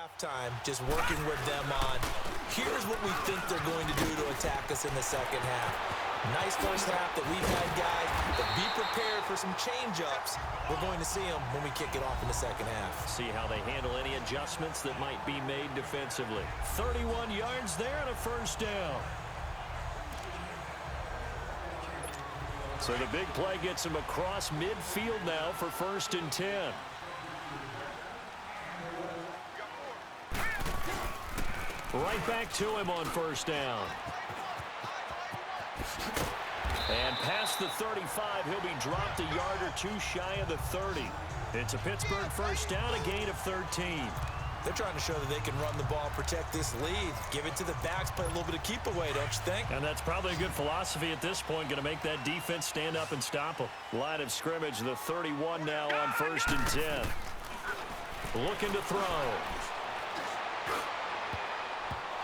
halftime, just working with them on, here's what we think they're going to do to attack us in the second half. Nice first half that we've had, guys, but be prepared for some change-ups. We're going to see them when we kick it off in the second half. See how they handle any adjustments that might be made defensively. 31 yards there and a first down. So the big play gets him across midfield now for 1st and 10. Right back to him on 1st down. And past the 35, he'll be dropped a yard or two shy of the 30. It's a Pittsburgh first down, a gain of 13. They're trying to show that they can run the ball, protect this lead. Give it to the backs, play a little bit of keep away, don't you think? And that's probably a good philosophy at this point, going to make that defense stand up and stop them. Line of scrimmage, the 31 now on 1st and 10. Looking to throw.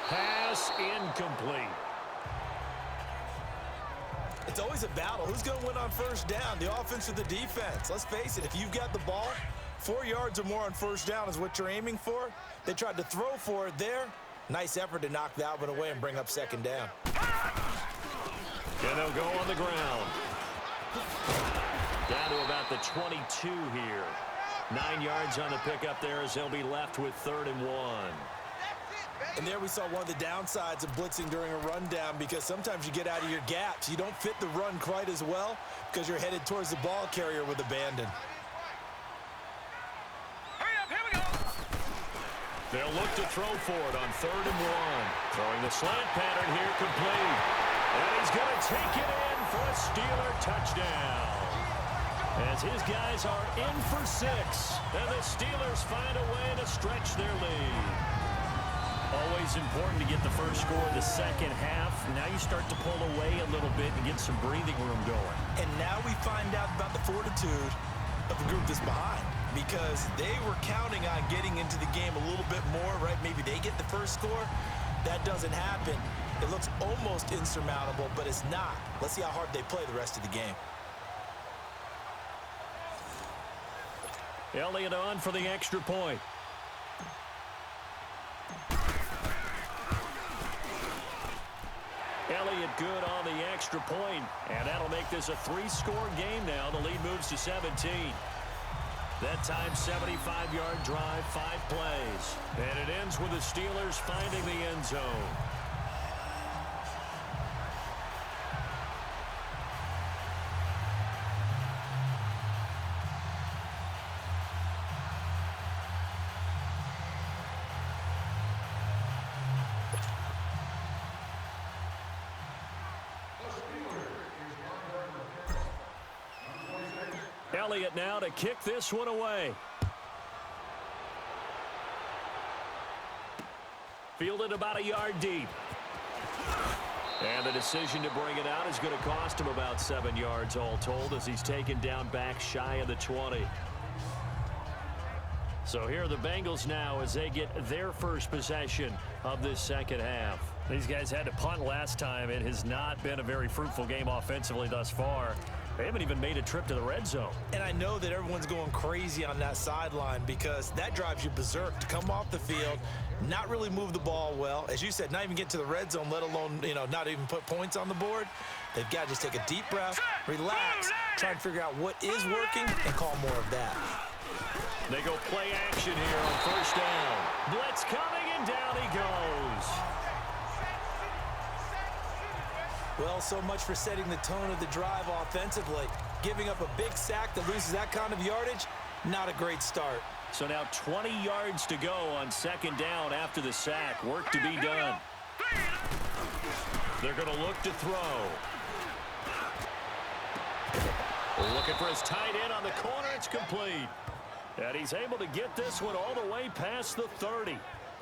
Pass incomplete. It's always a battle. Who's going to win on 1st down, the offense or the defense? Let's face it, if you've got the ball, 4 yards or more on 1st down is what you're aiming for. They tried to throw for it there. Nice effort to knock that one away and bring up 2nd down. And they'll go on the ground. Down to about the 22 here. 9 yards on the pickup there as they'll be left with 3rd and 1. And there we saw one of the downsides of blitzing during a rundown, because sometimes you get out of your gaps. You don't fit the run quite as well because you're headed towards the ball carrier with abandon. Hurry up, here we go. They'll look to throw for it on 3rd and 1. Throwing the slant pattern here complete. And he's going to take it in for a Steeler touchdown. As his guys are in for 6. And the Steelers find a way to stretch their lead. Always important to get the first score of the second half. Now you start to pull away a little bit and get some breathing room going. And now we find out about the fortitude of the group that's behind, because they were counting on getting into the game a little bit more, right? Maybe they get the first score. That doesn't happen. It looks almost insurmountable, but it's not. Let's see how hard they play the rest of the game. Elliott on for the extra point. Elliott good on the extra point, and that'll make this a 3-score game now. The lead moves to 17. That time, 75-yard drive, 5 plays. And it ends with the Steelers finding the end zone. Elliott now to kick this one away. Fielded about a yard deep. And the decision to bring it out is going to cost him about 7 yards all told, as he's taken down back shy of the 20. So here are the Bengals now as they get their first possession of this second half. These guys had to punt last time. It has not been a very fruitful game offensively thus far. They haven't even made a trip to the red zone. And I know that everyone's going crazy on that sideline, because that drives you berserk to come off the field, not really move the ball well. As you said, not even get to the red zone, let alone, not even put points on the board. They've got to just take a deep breath, relax, try and figure out what is working, and call more of that. They go play action here on 1st down. Blitz coming, and down he goes. Well, so much for setting the tone of the drive offensively. Giving up a big sack that loses that kind of yardage, not a great start. So now 20 yards to go on 2nd down after the sack. Work to be done. They're going to look to throw. Looking for his tight end on the corner. It's complete. And he's able to get this one all the way past the 30.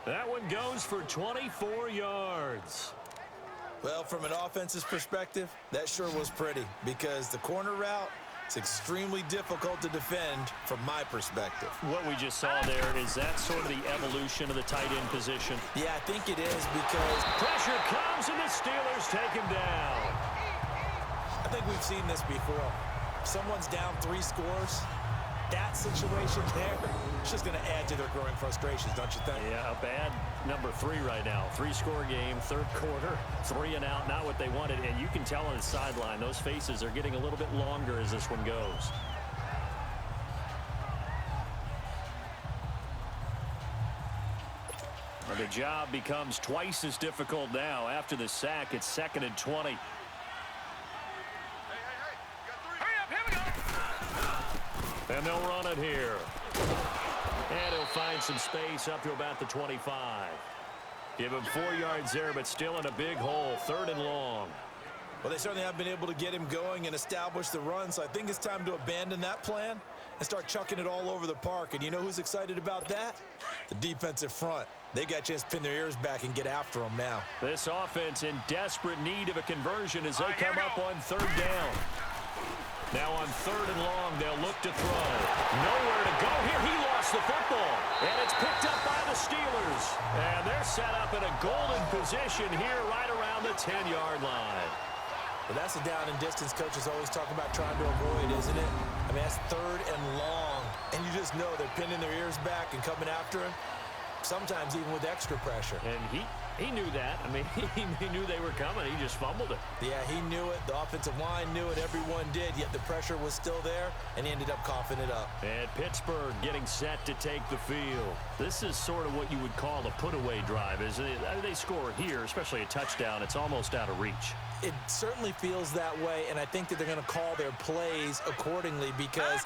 That one goes for 24 yards. Well, from an offensive perspective, that sure was pretty, because the corner route is extremely difficult to defend from my perspective. What we just saw there, is that sort of the evolution of the tight end position? Yeah, I think it is, because pressure comes and the Steelers take him down. I think we've seen this before. Someone's down 3 scores, that situation there, it's just going to add to their growing frustrations, don't you think? Yeah, a bad number 3 right now. 3-score game, third quarter, 3 and out, not what they wanted. And you can tell on the sideline, those faces are getting a little bit longer as this one goes. The job becomes twice as difficult now. After the sack, it's 2nd and 20. Hurry up, here we go. And they'll run it here. And he'll find some space up to about the 25. Give him 4 yards there, but still in a big hole. 3rd and long. Well, they certainly have been able to get him going and establish the run, so I think it's time to abandon that plan and start chucking it all over the park. And you know who's excited about that? The defensive front. They got a chance to pin their ears back and get after them now. This offense in desperate need of a conversion as they come up on 3rd down. Now on 3rd and long, they'll look to throw. Nowhere to go here. He lost the football. And it's picked up by the Steelers. And they're set up in a golden position here right around the 10-yard line. Well, that's the down and distance coaches always talk about trying to avoid, isn't it? I mean, that's 3rd and long. And you just know they're pinning their ears back and coming after him. Sometimes even with extra pressure. And he knew that. I mean, he knew they were coming. He just fumbled it. Yeah, he knew it. The offensive line knew it. Everyone did, yet the pressure was still there, and he ended up coughing it up. And Pittsburgh getting set to take the field. This is sort of what you would call a put-away drive, isn't it? They score here, especially a touchdown. It's almost out of reach. It certainly feels that way, and I think that they're going to call their plays accordingly because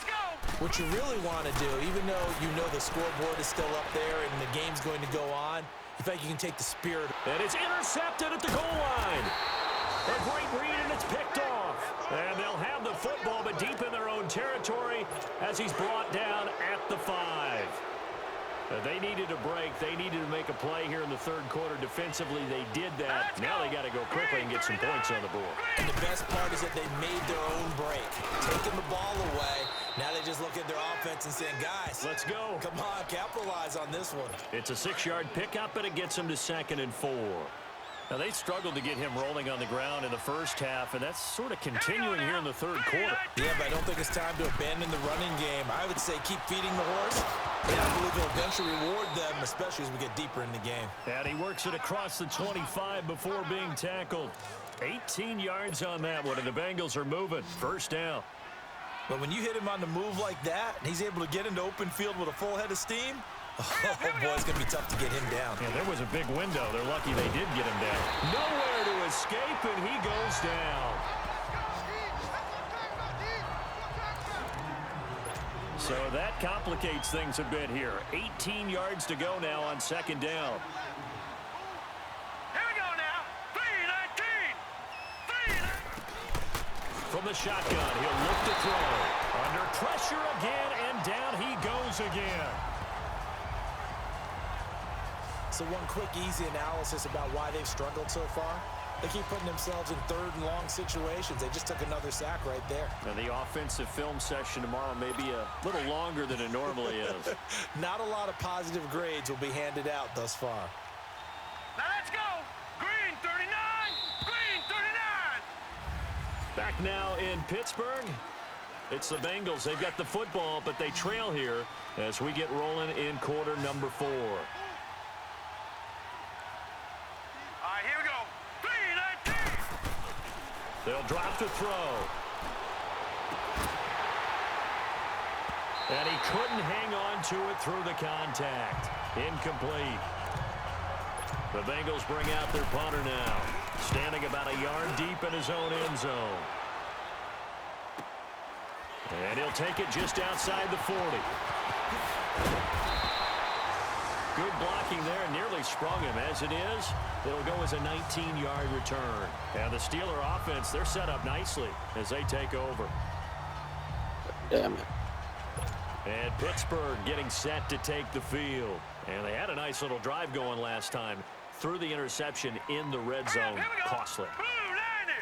what you really want to do, even though you know the scoreboard is still up there and the game's going to go on, you think you can take the spirit. And it's intercepted at the goal line. A great read, and it's picked off. And they'll have the football, but deep in their own territory as he's brought down at the 5. They needed a break. They needed to make a play here in the 3rd quarter. Defensively, they did that. Now they got to go quickly and get some points on the board. And the best part is that they made their own break, taking the ball away. Now they just look at their offense and saying, guys, let's go. Come on, capitalize on this one. It's a 6-yard pickup, and it gets them to 2nd and 4. Now, they struggled to get him rolling on the ground in the first half, and that's sort of continuing here in the 3rd quarter. Yeah, but I don't think it's time to abandon the running game. I would say keep feeding the horse, and I believe he'll eventually reward them, especially as we get deeper in the game. And he works it across the 25 before being tackled. 18 yards on that one, and the Bengals are moving. 1st down. But when you hit him on the move like that, and he's able to get into open field with a full head of steam, oh, boy, it's going to be tough to get him down. Yeah, there was a big window. They're lucky they did get him down. Nowhere to escape, and he goes down. So that complicates things a bit here. 18 yards to go now on 2nd down. Here we go now. 3-19. From the shotgun, he'll look to throw. Under pressure again, and down he goes again. So one quick, easy analysis about why they've struggled so far. They keep putting themselves in 3rd and long situations. They just took another sack right there. Now, the offensive film session tomorrow may be a little longer than it normally is. Not a lot of positive grades will be handed out thus far. Now let's go. Green 39. Green 39. Back now in Pittsburgh. It's the Bengals. They've got the football, but they trail here as we get rolling in quarter number 4. Here we go. 3-19. They'll drop to throw. And he couldn't hang on to it through the contact. Incomplete. The Bengals bring out their punter now. Standing about a yard deep in his own end zone. And he'll take it just outside the 40. Good blocking there, nearly sprung him. As it is, it'll go as a 19-yard return. And the Steeler offense, they're set up nicely as they take over. Damn it. And Pittsburgh getting set to take the field. And they had a nice little drive going last time. Threw the interception in the red zone. Costly.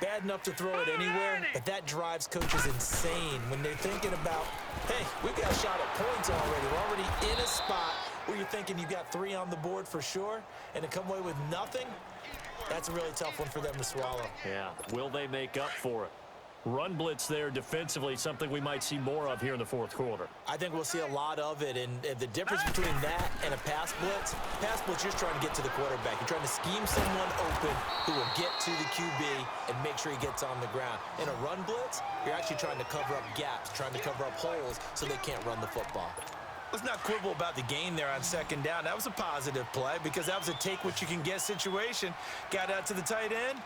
Bad enough to throw it anywhere, but that drives coaches insane when they're thinking about, hey, we've got a shot at points already. We're already in a spot where you're thinking you've got 3 on the board for sure, and to come away with nothing, that's a really tough one for them to swallow. Yeah, will they make up for it? Run blitz there defensively, something we might see more of here in the fourth quarter. I think we'll see a lot of it, and the difference between that and a pass blitz, you're just trying to get to the quarterback. You're trying to scheme someone open who will get to the QB and make sure he gets on the ground. In a run blitz, you're actually trying to cover up gaps, trying to cover up holes so they can't run the football. Let's not quibble about the gain there on second down. That was a positive play because that was a take-what-you-can-get situation. Got out to the tight end.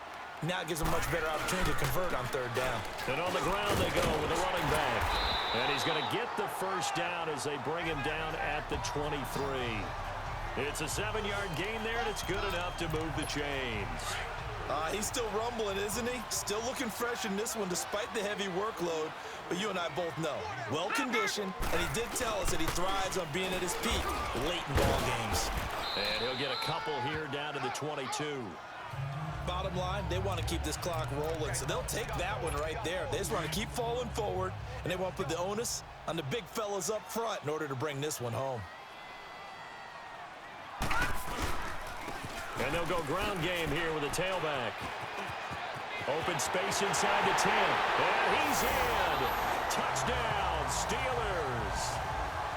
Now it gives them a much better opportunity to convert on third down. And on the ground they go with the running back. And he's going to get the first down as they bring him down at the 23. It's a 7-yard gain there, and it's good enough to move the chains. He's still rumbling, isn't he? Still looking fresh in this one despite the heavy workload. But you and I both know, well-conditioned, and he did tell us that he thrives on being at his peak late in ball games. And he'll get a couple here down to the 22. Bottom line, they want to keep this clock rolling, so they'll take that one right there. They just want to keep falling forward, and they want to put the onus on the big fellas up front in order to bring this one home. And they'll go ground game here with a tailback. Open space inside the 10. And he's in. Touchdown, Steelers.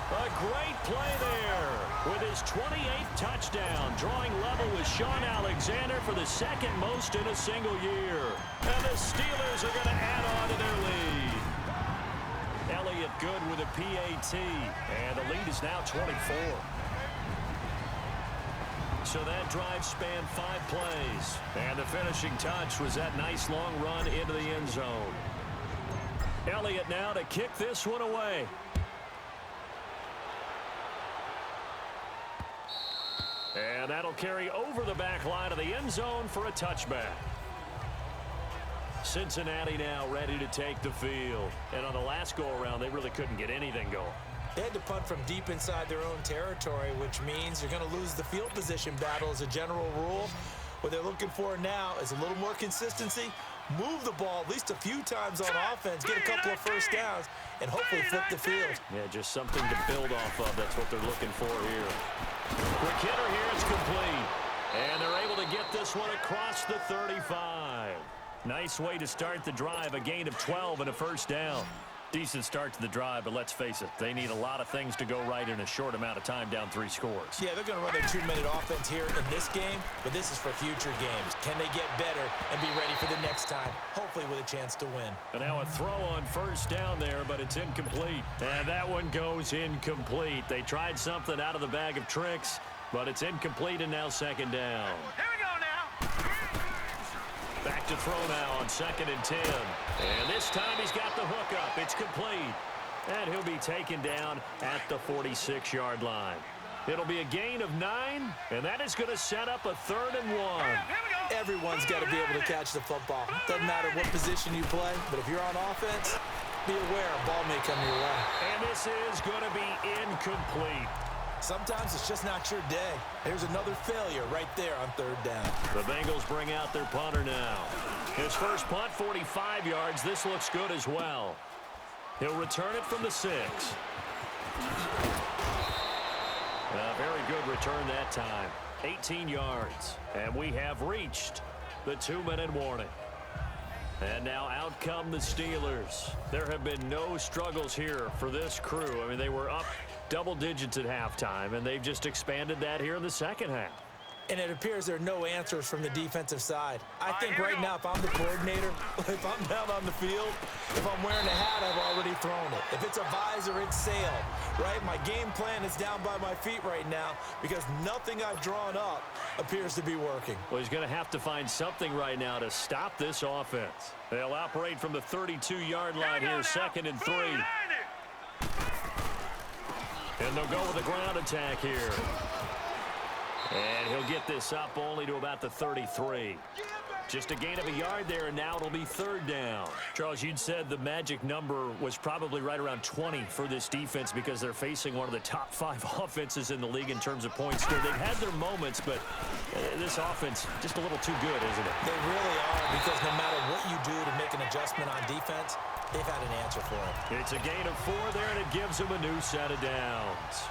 A great play there with his 28th touchdown, drawing level with Sean Alexander for the second most in a single year. And the Steelers are going to add on to their lead. Elliott good with a PAT, and the lead is now 24. So that drive spanned 5 plays, and the finishing touch was that nice long run into the end zone. Elliott now to kick this one away. And that'll carry over the back line of the end zone for a touchback. Cincinnati now ready to take the field. And on the last go-around, they really couldn't get anything going. They had to punt from deep inside their own territory, which means you're going to lose the field position battle as a general rule. What they're looking for now is a little more consistency, move the ball at least a few times on offense, get a couple of first downs, and hopefully flip the field. Yeah, just something to build off of. That's what they're looking for here. Quick hitter here, it's complete. And they're able to get this one across the 35. Nice way to start the drive, a gain of 12 and a first down. Decent start to the drive, but let's face it, they need a lot of things to go right in a short amount of time down 3 scores. Yeah, they're going to run their 2-minute offense here in this game, but this is for future games. Can they get better and be ready for the next time, hopefully with a chance to win? And now a throw on first down there, but it's incomplete. And that one goes incomplete. They tried something out of the bag of tricks, but it's incomplete and now second down. Here we go now. Back to throw now on 2nd and 10. And this time he's got the hook up. It's complete. And he'll be taken down at the 46-yard line. It'll be a gain of 9, and that is going to set up a 3rd and 1. Here we go. Everyone's got to be able to catch the football. Doesn't matter what position you play, but if you're on offense, be aware a ball may come your way. And this is going to be incomplete. Sometimes it's just not your day. Here's another failure right there on 3rd down. The Bengals bring out their punter now. His first punt, 45 yards. This looks good as well. He'll return it from the 6. A very good return that time. 18 yards. And we have reached the 2-minute warning. And now out come the Steelers. There have been no struggles here for this crew. I mean, they were up double digits at halftime, and they've just expanded that here in the second half. And it appears there are no answers from the defensive side. I think right now, if I'm the coordinator, if I'm down on the field, if I'm wearing a hat, I've already thrown it. If it's a visor, it's sailed, right? My game plan is down by my feet right now because nothing I've drawn up appears to be working. Well, he's going to have to find something right now to stop this offense. They'll operate from the 32-yard line here, 2nd and 3. And they'll go with a ground attack here. And he'll get this up only to about the 33. Just a gain of a yard there, and now it'll be 3rd down. Charles, you'd said the magic number was probably right around 20 for this defense because they're facing one of the top 5 offenses in the league in terms of points scored. They've had their moments, but this offense just a little too good, isn't it? They really are, because no matter what you do to make an adjustment on defense, they've had an answer for it. It's a gain of 4 there, and it gives them a new set of downs.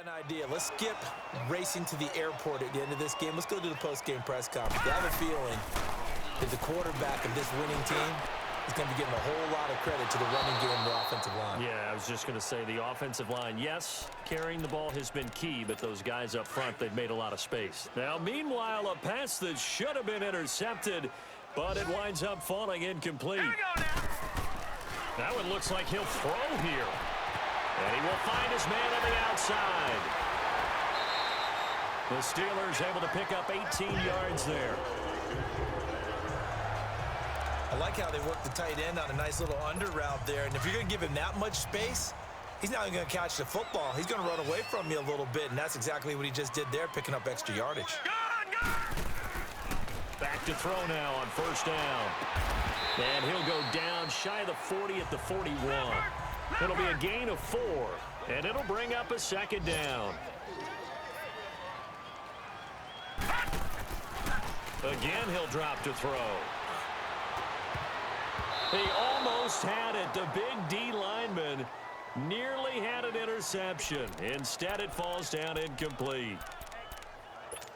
an idea. Let's skip racing to the airport at the end of this game. Let's go to the post-game press conference. I have a feeling that the quarterback of this winning team is going to be getting a whole lot of credit to the running game and the offensive line. Yeah, I was just going to say the offensive line, yes, carrying the ball has been key, but those guys up front, they've made a lot of space. Now, meanwhile, a pass that should have been intercepted, but it winds up falling incomplete. Here we go now. That one looks like he'll throw here. And he will find his man on the outside. The Steelers able to pick up 18 yards there. I like how they work the tight end on a nice little under route there. And if you're going to give him that much space, he's not even going to catch the football. He's going to run away from you a little bit, and that's exactly what he just did there, picking up extra yardage. Back to throw now on first down. And he'll go down shy of the 40 at the 41. It'll be a gain of 4, and it'll bring up a second down. Again, he'll drop to throw. He almost had it. The big D lineman nearly had an interception. Instead, it falls down incomplete.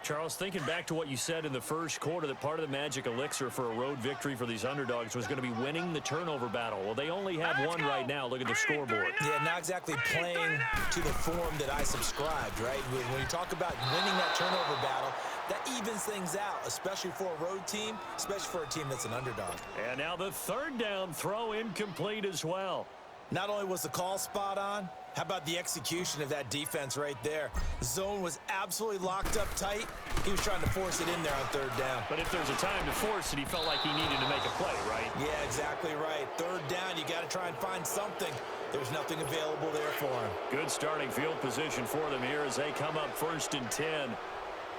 Charles, thinking back to what you said in the first quarter, that part of the magic elixir for a road victory for these underdogs was going to be winning the turnover battle. Well, they only have one right now. Look at the scoreboard. Yeah, not exactly playing to the form that I subscribed, right? When you talk about winning that turnover battle, that evens things out, especially for a road team, especially for a team that's an underdog. And now the third down throw incomplete as well. Not only was the call spot on, how about the execution of that defense right there? The zone was absolutely locked up tight. He was trying to force it in there on third down. But if there's a time to force it, he felt like he needed to make a play, right? Yeah, exactly right. Third down, you got to try and find something. There's nothing available there for him. Good starting field position for them here as they come up 1st and 10.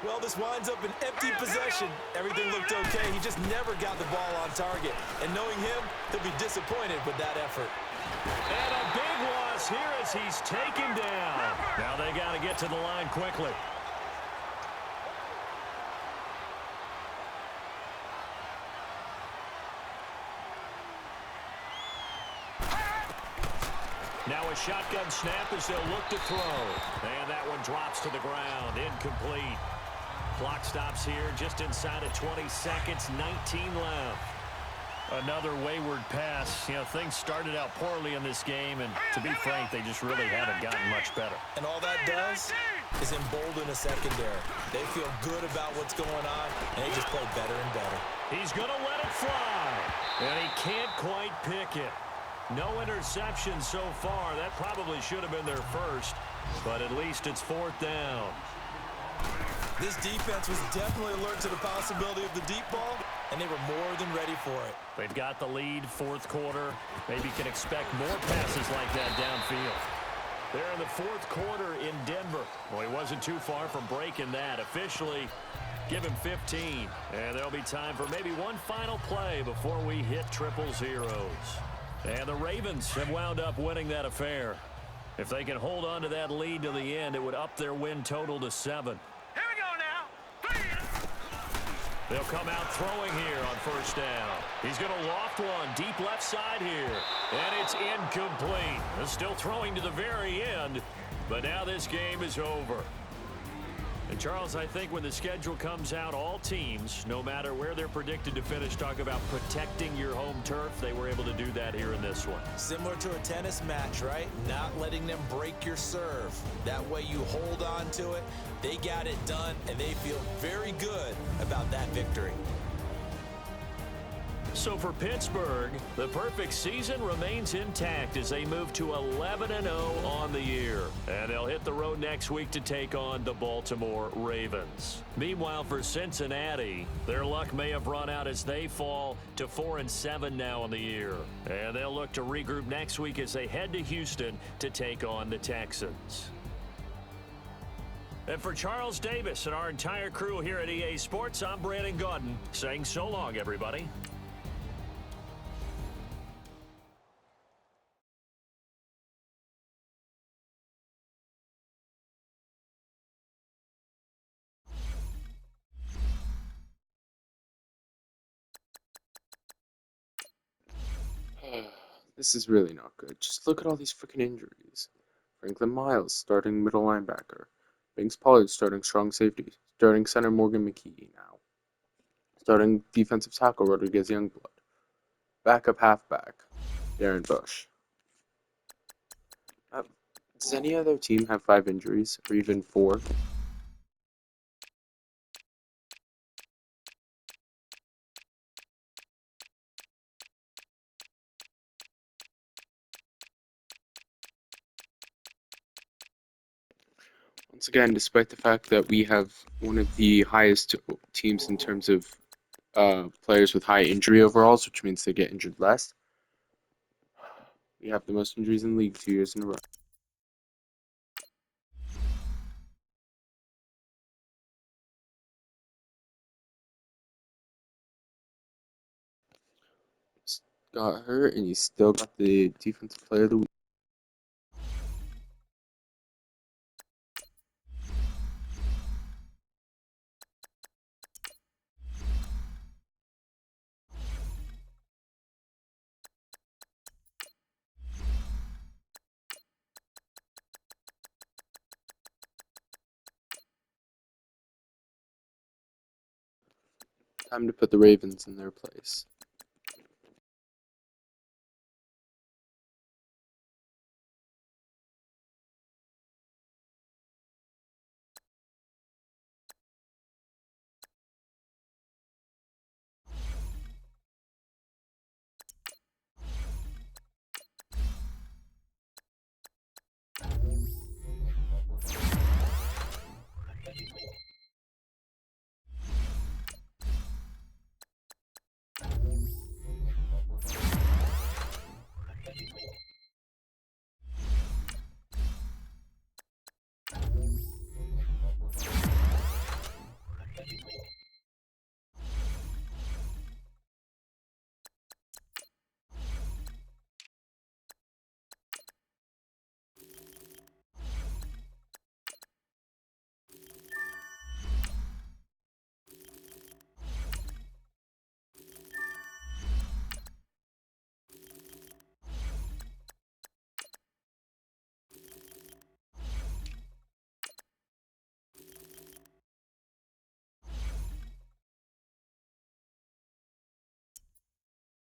Well, this winds up an empty possession. Everything looked okay. He just never got the ball on target. And knowing him, he'll be disappointed with that effort. And a big loss here as he's taken down. Now they got to get to the line quickly. Now a shotgun snap as they'll look to throw. And that one drops to the ground. Incomplete. Clock stops here just inside of 20 seconds. 19 left. Another wayward pass. You know, things started out poorly in this game, and to be frank, they just really haven't gotten much better. And all that does is embolden a secondary. They feel good about what's going on, and they just play better and better. He's going to let it fly, and he can't quite pick it. No interception so far. That probably should have been their first, but at least it's 4th down. This defense was definitely alert to the possibility of the deep ball, and they were more than ready for it. They've got the lead, 4th quarter. Maybe can expect more passes like that downfield. They're in the 4th quarter in Denver. Well, he wasn't too far from breaking that. Officially, give him 15. And there'll be time for maybe one final play before we hit triple zeros. And the Ravens have wound up winning that affair. If they can hold on to that lead to the end, it would up their win total to 7. Here we go now. They'll come out throwing here on first down. He's going to loft one deep left side here. And it's incomplete. They're still throwing to the very end. But now this game is over. And Charles, I think when the schedule comes out, all teams, no matter where they're predicted to finish, talk about protecting your home turf. They were able to do that here in this one. Similar to a tennis match, right? Not letting them break your serve. That way you hold on to it. They got it done, and they feel very good about that victory. So for Pittsburgh, the perfect season remains intact as they move to 11-0 on the year. And they'll hit the road next week to take on the Baltimore Ravens. Meanwhile, for Cincinnati, their luck may have run out as they fall to 4-7 now on the year. And they'll look to regroup next week as they head to Houston to take on the Texans. And for Charles Davis and our entire crew here at EA Sports, I'm Brandon Gaudin saying so long, everybody. This is really not good. Just look at all these freaking injuries. Franklin Miles, starting middle linebacker. Banks Pollard, starting strong safety. Starting center Morgan McKee now. Starting defensive tackle Rodriguez Youngblood. Backup halfback Darren Bush. Does any other team have 5 injuries, or even 4? Once again, despite the fact that we have one of the highest teams in terms of players with high injury overalls, which means they get injured less, we have the most injuries in the league 2 years in a row. Got hurt, and he still got the defensive player of the week. Time to put the Ravens in their place.